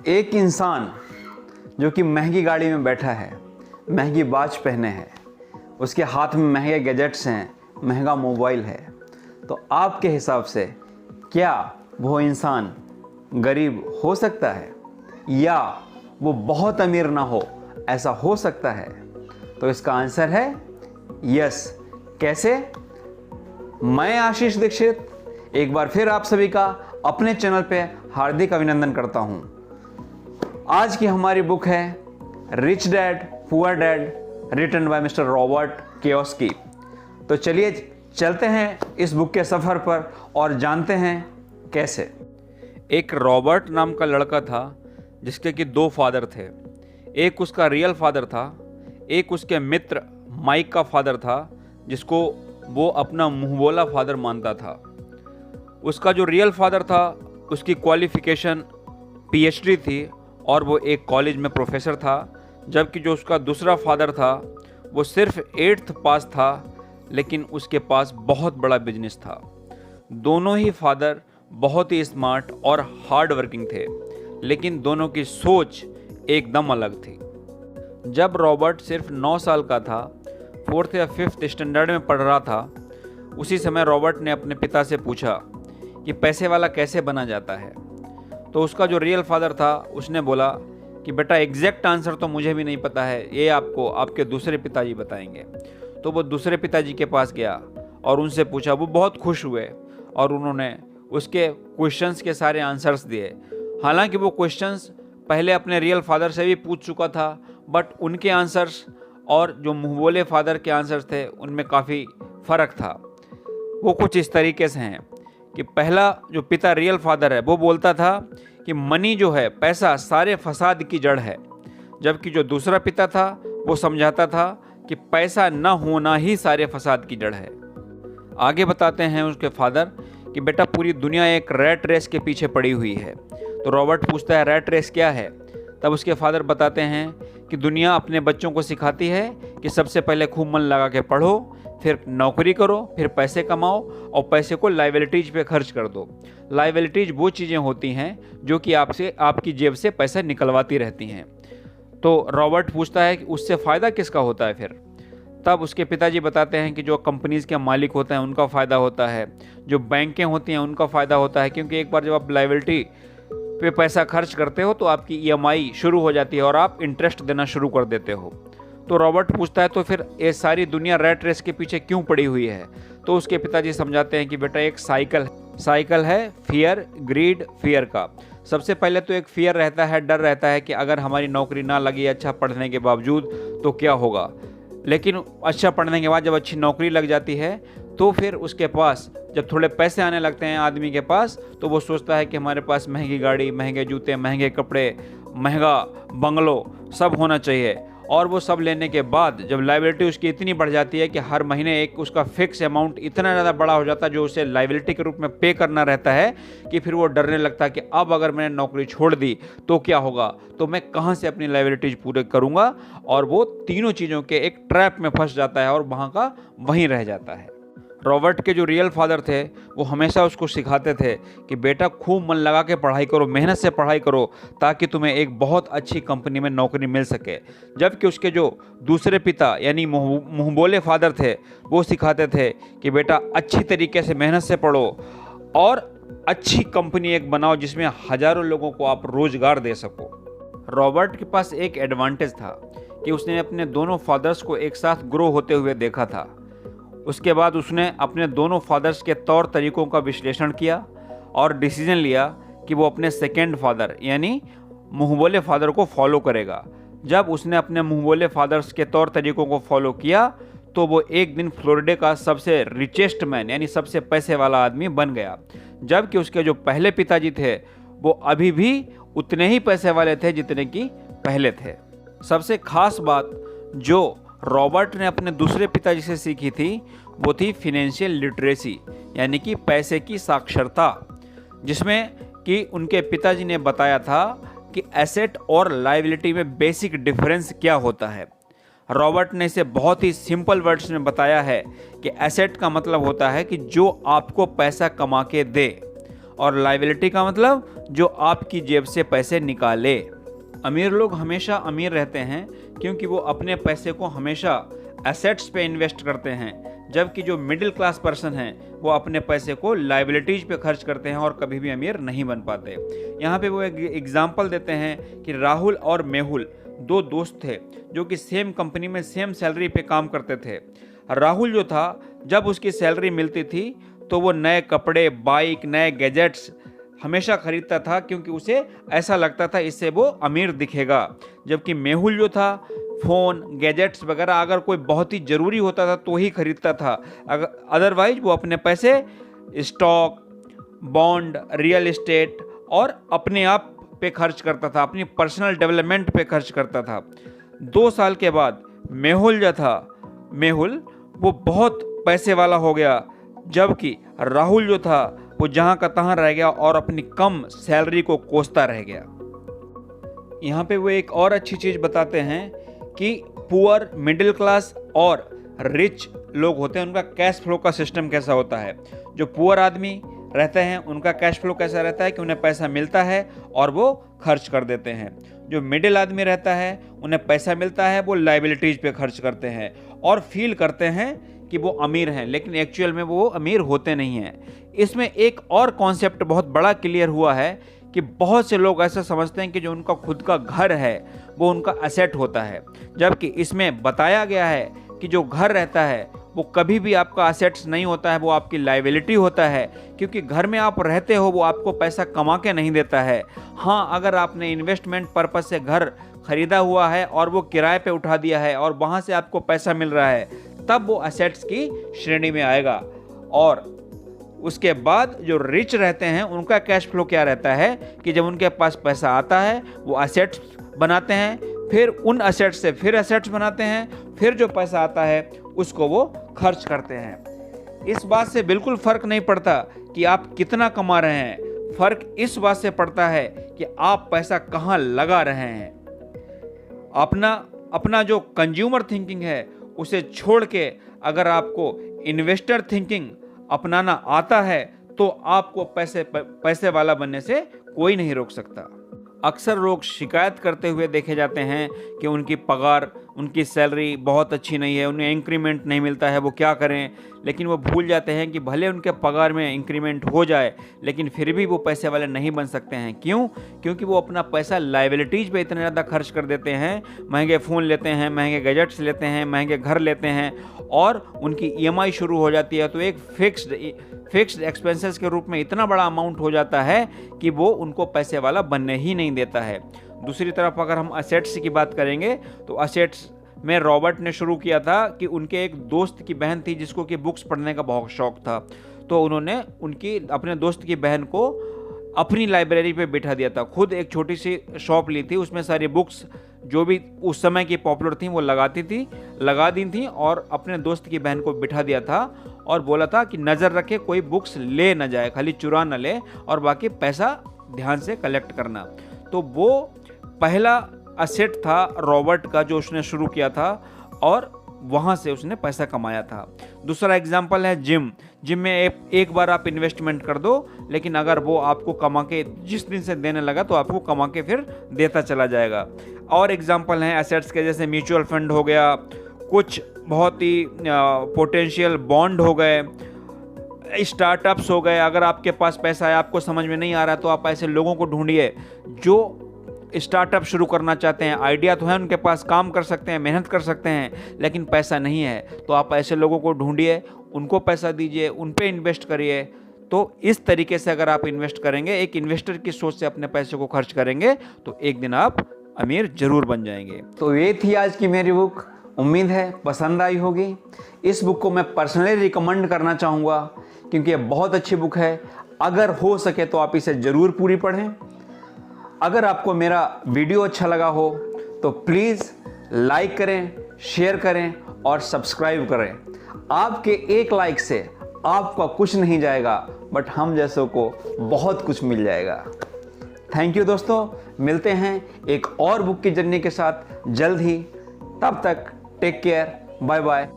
एक इंसान जो कि महंगी गाड़ी में बैठा है, महंगी वॉच पहने है, उसके हाथ में महंगे गैजेट्स हैं, महंगा मोबाइल है, तो आपके हिसाब से क्या वो इंसान गरीब हो सकता है या वो बहुत अमीर ना हो, ऐसा हो सकता है? तो इसका आंसर है यस। कैसे? मैं आशीष दीक्षित एक बार फिर आप सभी का अपने चैनल पे हार्दिक अभिनंदन करता हूं। आज की हमारी बुक है Rich Dad Poor Dad, written by Mister Robert Kiyosaki. तो चलिए चलते हैं इस बुक के सफ़र पर और जानते हैं कैसे। एक रॉबर्ट नाम का लड़का था जिसके कि 2 फादर थे। एक उसका रियल फादर था, एक उसके मित्र माइक का फादर था जिसको वो अपना मुंहबोला फादर मानता था। उसका जो रियल फादर था उसकी क्वालिफ़िकेशन पीएचडी थी और वो एक कॉलेज में प्रोफेसर था, जबकि जो उसका दूसरा फादर था वो सिर्फ 8th पास था, लेकिन उसके पास बहुत बड़ा बिजनेस था। दोनों ही फादर बहुत ही स्मार्ट और हार्ड वर्किंग थे, लेकिन दोनों की सोच एकदम अलग थी। जब रॉबर्ट सिर्फ 9 साल का था, 4th या 5th स्टैंडर्ड में पढ़ रहा था, उसी समय रॉबर्ट ने अपने पिता से पूछा कि पैसे वाला कैसे बना जाता है। तो उसका जो रियल फादर था उसने बोला कि बेटा एग्जैक्ट आंसर तो मुझे भी नहीं पता है, ये आपको आपके दूसरे पिताजी बताएंगे। तो वो दूसरे पिताजी के पास गया और उनसे पूछा। वो बहुत खुश हुए और उन्होंने उसके क्वेश्चंस के सारे आंसर्स दिए। हालांकि वो क्वेश्चंस पहले अपने रियल फादर से भी पूछ चुका था, बट उनके आंसर्स और जो मुंहबोले फादर के आंसर्स थे उनमें काफ़ी फ़र्क था। वो कुछ इस तरीके से हैं कि पहला जो पिता रियल फादर है वो बोलता था कि मनी जो है, पैसा सारे फसाद की जड़ है, जबकि जो दूसरा पिता था वो समझाता था कि पैसा न होना ही सारे फसाद की जड़ है। आगे बताते हैं उसके फादर कि बेटा पूरी दुनिया एक रैट रेस के पीछे पड़ी हुई है। तो रॉबर्ट पूछता है रैट रेस क्या है? तब उसके फादर बताते हैं कि दुनिया अपने बच्चों को सिखाती है कि सबसे पहले खूब मन लगा के पढ़ो, फिर नौकरी करो, फिर पैसे कमाओ और पैसे को लाइबिलिटीज पे खर्च कर दो। लाइबिलिटीज वो चीज़ें होती हैं जो कि आपसे आपकी जेब से पैसा निकलवाती रहती हैं। तो रॉबर्ट पूछता है कि उससे फ़ायदा किसका होता है फिर? तब उसके पिताजी बताते हैं कि जो कंपनीज़ के मालिक होते हैं उनका फ़ायदा होता है, जो बैंकें होती हैं उनका फ़ायदा होता है, क्योंकि एक बार जब आप लाइबिलिटी पे पैसा खर्च करते हो तो आपकी ईएमआई शुरू हो जाती है और आप इंटरेस्ट देना शुरू कर देते हो। तो रॉबर्ट पूछता है तो फिर ये सारी दुनिया रैट रेस के पीछे क्यों पड़ी हुई है? तो उसके पिताजी समझाते हैं कि बेटा एक साइकिल है फियर ग्रीड फियर का। सबसे पहले तो एक फियर रहता है, डर रहता है कि अगर हमारी नौकरी ना लगी अच्छा पढ़ने के बावजूद तो क्या होगा। लेकिन अच्छा पढ़ने के बाद जब अच्छी नौकरी लग जाती है तो फिर उसके पास जब थोड़े पैसे आने लगते हैं आदमी के पास, तो वो सोचता है कि हमारे पास महंगी गाड़ी, महंगे जूते, महंगे कपड़े, महंगा बंगलो सब होना चाहिए। और वो सब लेने के बाद जब लायबिलिटी उसकी इतनी बढ़ जाती है कि हर महीने एक उसका फिक्स अमाउंट इतना ज़्यादा बड़ा हो जाता है जो उसे लायबिलिटी के रूप में पे करना रहता है, कि फिर वो डरने लगता है कि अब अगर मैंने नौकरी छोड़ दी तो क्या होगा, तो मैं कहाँ से अपनी लायबिलिटीज पूरे करूँगा। और वो तीनों चीज़ों के एक ट्रैप में फंस जाता है और वहाँ का वहीं रह जाता है। रॉबर्ट के जो रियल फादर थे वो हमेशा उसको सिखाते थे कि बेटा खूब मन लगा के पढ़ाई करो, मेहनत से पढ़ाई करो, ताकि तुम्हें एक बहुत अच्छी कंपनी में नौकरी मिल सके। जबकि उसके जो दूसरे पिता यानी मुंहबोले फादर थे वो सिखाते थे कि बेटा अच्छी तरीके से मेहनत से पढ़ो और अच्छी कंपनी एक बनाओ जिसमें हज़ारों लोगों को आप रोज़गार दे सको। रॉबर्ट के पास एक एडवांटेज था कि उसने अपने दोनों फादर्स को एक साथ ग्रो होते हुए देखा था। उसके बाद उसने अपने दोनों फादर्स के तौर तरीक़ों का विश्लेषण किया और डिसीजन लिया कि वो अपने सेकेंड फादर यानी मुंहबोले फादर को फॉलो करेगा। जब उसने अपने मुंहबोले फादर्स के तौर तरीक़ों को फॉलो किया तो वो एक दिन फ्लोरिडा का सबसे रिचेस्ट मैन यानी सबसे पैसे वाला आदमी बन गया। जबकि उसके जो पहले पिताजी थे वो अभी भी उतने ही पैसे वाले थे जितने कि पहले थे। सबसे खास बात जो रॉबर्ट ने अपने दूसरे पिताजी से सीखी थी वो थी फिनेंशियल लिटरेसी यानी कि पैसे की साक्षरता, जिसमें कि उनके पिताजी ने बताया था कि एसेट और लायबिलिटी में बेसिक डिफरेंस क्या होता है। रॉबर्ट ने इसे बहुत ही सिंपल वर्ड्स में बताया है कि एसेट का मतलब होता है कि जो आपको पैसा कमा के दे, और लायबिलिटी का मतलब जो आपकी जेब से पैसे निकाले। अमीर लोग हमेशा अमीर रहते हैं क्योंकि वो अपने पैसे को हमेशा एसेट्स पे इन्वेस्ट करते हैं, जबकि जो मिडिल क्लास पर्सन हैं वो अपने पैसे को लायबिलिटीज पे खर्च करते हैं और कभी भी अमीर नहीं बन पाते। यहाँ पे वो एक एग्जाम्पल देते हैं कि राहुल और मेहुल दो दोस्त थे जो कि सेम कंपनी में सेम सैलरी पे काम करते थे। राहुल जो था, जब उसकी सैलरी मिलती थी तो वो नए कपड़े, बाइक, नए गैजेट्स हमेशा खरीदता था क्योंकि उसे ऐसा लगता था इससे वो अमीर दिखेगा। जबकि मेहुल जो था, फ़ोन, गैजेट्स वगैरह अगर कोई बहुत ही ज़रूरी होता था तो ही खरीदता था, अदरवाइज वो अपने पैसे स्टॉक, बॉन्ड, रियल एस्टेट और अपने आप पे खर्च करता था, अपनी पर्सनल डेवलपमेंट पे खर्च करता था। 2 साल के बाद मेहुल वो बहुत पैसे वाला हो गया, जबकि राहुल जो था वो जहाँ का तहाँ रह गया और अपनी कम सैलरी को कोसता रह गया। यहाँ पे वो एक और अच्छी चीज़ बताते हैं कि पुअर, मिडिल क्लास और रिच लोग होते हैं, उनका कैश फ्लो का सिस्टम कैसा होता है। जो पुअर आदमी रहते हैं उनका कैश फ्लो कैसा रहता है कि उन्हें पैसा मिलता है और वो खर्च कर देते हैं। जो मिडिल आदमी रहता है उन्हें पैसा मिलता है, वो लायबिलिटीज़ पे खर्च करते हैं और फील करते हैं कि वो अमीर हैं, लेकिन एक्चुअल में वो अमीर होते नहीं हैं। इसमें एक और कॉन्सेप्ट बहुत बड़ा क्लियर हुआ है कि बहुत से लोग ऐसा समझते हैं कि जो उनका खुद का घर है वो उनका एसेट होता है, जबकि इसमें बताया गया है कि जो घर रहता है वो कभी भी आपका एसेट्स नहीं होता है, वो आपकी लायबिलिटी होता है, क्योंकि घर में आप रहते हो वो आपको पैसा कमा के नहीं देता है। हाँ, अगर आपने इन्वेस्टमेंट पर्पस से घर खरीदा हुआ है और वो किराए पे उठा दिया है और वहाँ से आपको पैसा मिल रहा है, तब वो एसेट्स की श्रेणी में आएगा। और उसके बाद जो रिच रहते हैं उनका कैश फ्लो क्या रहता है कि जब उनके पास पैसा आता है वो एसेट्स बनाते हैं, फिर उन एसेट्स से फिर एसेट्स बनाते हैं, फिर जो पैसा आता है उसको वो खर्च करते हैं। इस बात से बिल्कुल फ़र्क नहीं पड़ता कि आप कितना कमा रहे हैं, फ़र्क इस बात से पड़ता है कि आप पैसा कहाँ लगा रहे हैं। अपना जो कंज्यूमर थिंकिंग है उसे छोड़ के अगर आपको इन्वेस्टर थिंकिंग अपनाना आता है तो आपको पैसे वाला बनने से कोई नहीं रोक सकता। अक्सर लोग शिकायत करते हुए देखे जाते हैं कि उनकी पगार, उनकी सैलरी बहुत अच्छी नहीं है, उन्हें इंक्रीमेंट नहीं मिलता है, वो क्या करें। लेकिन वो भूल जाते हैं कि भले उनके पगार में इंक्रीमेंट हो जाए लेकिन फिर भी वो पैसे वाले नहीं बन सकते हैं। क्यों? क्योंकि वो अपना पैसा लायबिलिटीज़ पे इतना ज़्यादा खर्च कर देते हैं, महंगे फ़ोन लेते हैं, महंगे गैजेट्स लेते हैं, महंगे घर लेते हैं और उनकी EMI शुरू हो जाती है, तो एक फिक्स्ड एक्सपेंसेस के रूप में इतना बड़ा अमाउंट हो जाता है कि वो उनको पैसे वाला बनने ही नहीं देता है। दूसरी तरफ अगर हम असेट्स की बात करेंगे तो असेट्स में रॉबर्ट ने शुरू किया था कि उनके एक दोस्त की बहन थी जिसको कि बुक्स पढ़ने का बहुत शौक था, तो उन्होंने अपने दोस्त की बहन को अपनी लाइब्रेरी पे बिठा दिया था। खुद एक छोटी सी शॉप ली थी, उसमें सारी बुक्स जो भी उस समय की पॉपुलर थी वो लगा दी थी और अपने दोस्त की बहन को बिठा दिया था और बोला था कि नज़र रखे कोई बुक्स ले ना जाए, खाली चुरा ना ले और बाकी पैसा ध्यान से कलेक्ट करना। तो वो पहला असेट था रॉबर्ट का जो उसने शुरू किया था और वहाँ से उसने पैसा कमाया था। दूसरा एग्जाम्पल है जिम में एक बार आप इन्वेस्टमेंट कर दो, लेकिन अगर वो आपको कमा के जिस दिन से देने लगा तो आपको कमा के फिर देता चला जाएगा। और एग्जाम्पल हैं एसेट्स के, जैसे म्यूचुअल फंड हो गया, कुछ बहुत ही पोटेंशियल बॉन्ड हो गए, स्टार्टअप्स हो गए। अगर आपके पास पैसा है, आपको समझ में नहीं आ रहा तो आप ऐसे लोगों को ढूंढिए जो स्टार्टअप शुरू करना चाहते हैं, आइडिया तो है उनके पास, काम कर सकते हैं, मेहनत कर सकते हैं, लेकिन पैसा नहीं है, तो आप ऐसे लोगों को ढूंढिए, उनको पैसा दीजिए, उन पे इन्वेस्ट करिए। तो इस तरीके से अगर आप इन्वेस्ट करेंगे, एक इन्वेस्टर की सोच से अपने पैसे को खर्च करेंगे, तो एक दिन आप अमीर जरूर बन जाएंगे। तो ये थी आज की मेरी बुक, उम्मीद है पसंद आई होगी। इस बुक को मैं पर्सनली रिकमेंड करना चाहूँगा क्योंकि ये बहुत अच्छी बुक है। अगर हो सके तो आप इसे ज़रूर पूरी पढ़ें। अगर आपको मेरा वीडियो अच्छा लगा हो तो प्लीज़ लाइक करें, शेयर करें और सब्सक्राइब करें। आपके एक लाइक से आपका कुछ नहीं जाएगा, बट हम जैसों को बहुत कुछ मिल जाएगा। थैंक यू दोस्तों, मिलते हैं एक और बुक की जर्नी के साथ जल्द ही। तब तक टेक केयर, बाय बाय।